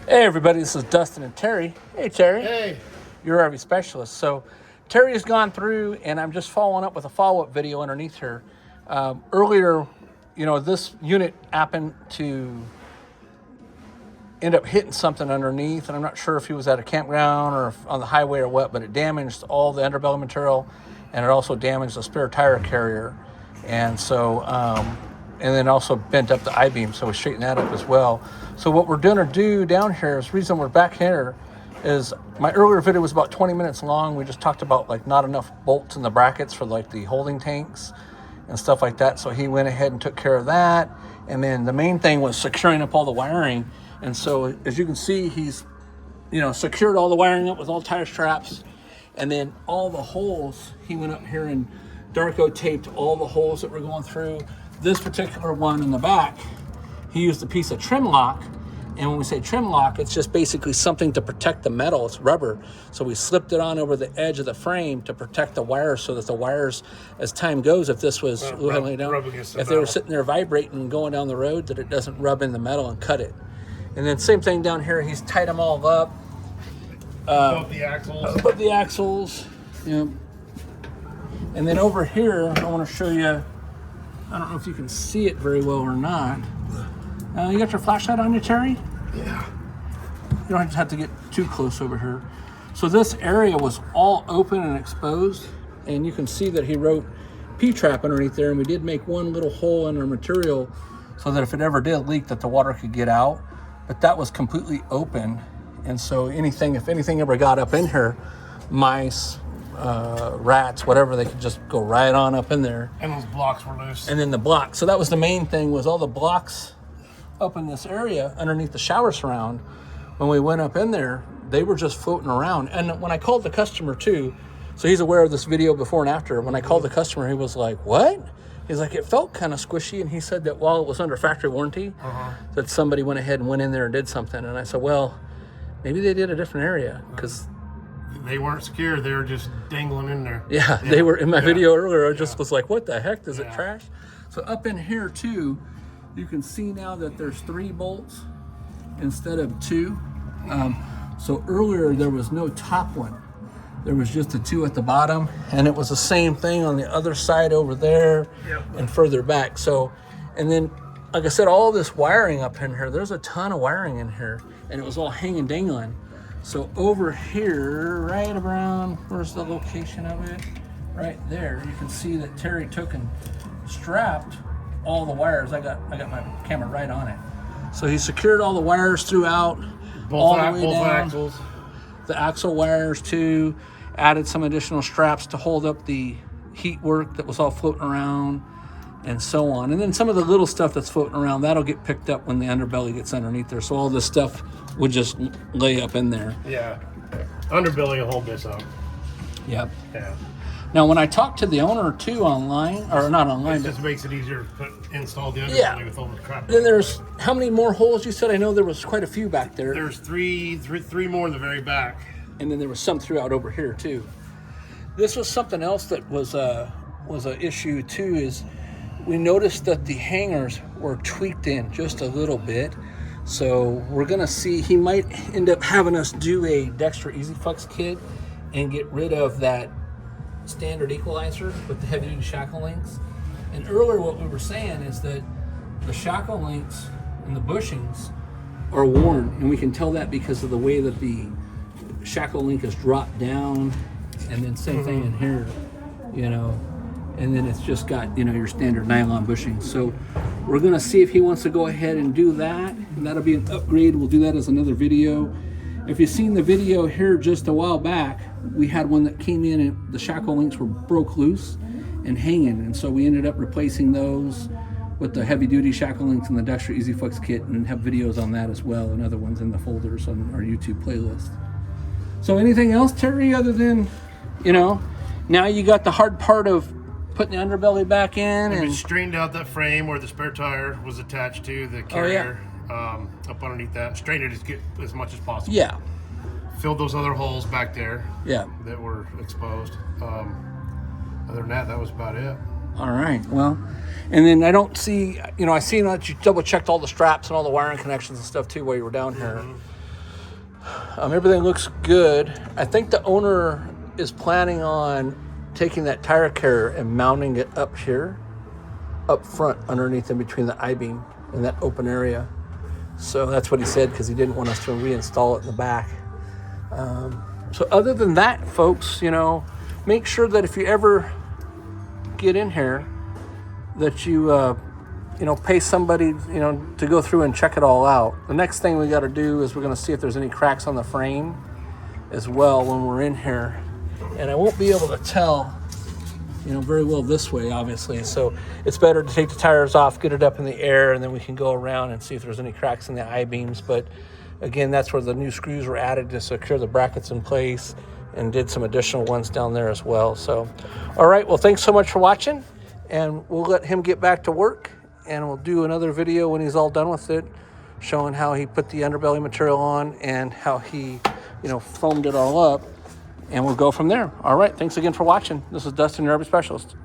Hey everybody, this is Dustin and Terry. Hey Terry. Hey. You're RV specialist. So Terry has gone through and I'm just following up with a follow-up video underneath here. Earlier, this unit happened to end up hitting something underneath, and I'm not sure if he was at a campground or on the highway or what, but it damaged all the underbelly material and it also damaged the spare tire carrier. And so, and then also bent up the I-beam, so we straightened that up as well. So what we're going to do down here is the reason we're back here is my earlier video was about 20 minutes long. We just talked about like not enough bolts in the brackets for like the holding tanks and stuff like that. So he went ahead and took care of that. And then the main thing was securing up all the wiring. And so as you can see, he's, secured all the wiring up with all tire straps. And then all the holes, he went up here and Darko taped all the holes that were going through. This particular one in the back, he used a piece of trim lock. And when we say trim lock, it's just basically something to protect the metal. It's rubber. So we slipped it on over the edge of the frame to protect the wires so that the wires, as time goes, if this was, if they were sitting there vibrating and going down the road, that it doesn't rub in the metal and cut it. And then same thing down here, he's tied them all up. Above the axles. Above the axles. Yeah. And then over here, I want to show you, I don't know if you can see it very well or not. You got your flashlight on you, Terry? Yeah. You don't have to get too close over here. So this area was all open and exposed, and you can see that he wrote P-trap underneath there, and we did make one little hole in our material so that if it ever did leak that the water could get out, but that was completely open. And so if anything ever got up in here, mice, rats, whatever, they could just go right on up in there. And those blocks were loose. And then the blocks. So that was the main thing, was all the blocks up in this area underneath the shower surround. When we went up in there, they were just floating around. And when I called the customer too, so he's aware of this video before and after, when I called the customer, he was like, what? He's like, it felt kind of squishy. And he said that while it was under factory warranty, that somebody went ahead and went in there and did something. And I said, well, maybe they did a different area, because they weren't secure. They were just dangling in there. Yeah, they were in my video earlier. I just was like, what the heck? Is it trash? So up in here too, you can see now that there's 3 bolts instead of 2. So earlier there was no top one. There was just the 2 at the bottom, and it was the same thing on the other side over there and further back. So, and then, like I said, all this wiring up in here, there's a ton of wiring in here, and it was all hanging dangling. So over here, right around, where's the location of it? Right there, you can see that Terry took and strapped all the wires. I got my camera right on it. So he secured all the wires throughout, all the way down. Axles. The axle wires too. Added some additional straps to hold up the heat work that was all floating around, and so on. And then some of the little stuff that's floating around, that'll get picked up when the underbelly gets underneath there. So all this stuff would just lay up in there. Yeah. Underbelly will hold this up. Yep. Yeah. Now, when I talked to the owner too online, or not online, it just makes it easier to install the underbelly with all the crap. Then there's, how many more holes you said? I know there was quite a few back there. There's three more in the very back. And then there was some throughout over here too. This was something else that was an issue too, is we noticed that the hangers were tweaked in just a little bit. So we're gonna see, he might end up having us do a Dexter Easy Flux kit and get rid of that standard equalizer with the heavy duty shackle links. And earlier what we were saying is that the shackle links and the bushings are worn, and we can tell that because of the way that the shackle link is dropped down, and then same thing in here, and then it's just got your standard nylon bushing. So we're gonna see if he wants to go ahead and do that, and that'll be an upgrade. We'll do that as another video. If you've seen the video here just a while back, we had one that came in and the shackle links were broke loose and hanging, and so we ended up replacing those with the heavy duty shackle links and the Dexter Easy Flux kit, and have videos on that as well, and other ones in the folders on our YouTube playlist. So anything else, Terry, other than, now you got the hard part of putting the underbelly back in, and we straightened out that frame where the spare tire was attached to the carrier. Up underneath that, straightened it as much as possible. Yeah. Filled those other holes back there. Yeah. That were exposed. Other than that, that was about it. All right. Well, and then I don't see, I see that you double checked all the straps and all the wiring connections and stuff too while you were down here. Everything looks good. I think the owner is planning on taking that tire carrier and mounting it up here, up front, underneath in between the I-beam in that open area. So that's what he said, because he didn't want us to reinstall it in the back. So other than that, folks, make sure that if you ever get in here, that you pay somebody, to go through and check it all out. The next thing we got to do is we're going to see if there's any cracks on the frame as well when we're in here. And I won't be able to tell, very well this way, obviously. So it's better to take the tires off, get it up in the air, and then we can go around and see if there's any cracks in the I-beams. But again, that's where the new screws were added to secure the brackets in place, and did some additional ones down there as well. So, all right, well, thanks so much for watching, and we'll let him get back to work, and we'll do another video when he's all done with it, showing how he put the underbelly material on and how he, foamed it all up, and we'll go from there. All right, thanks again for watching. This is Dustin, your RV Specialist.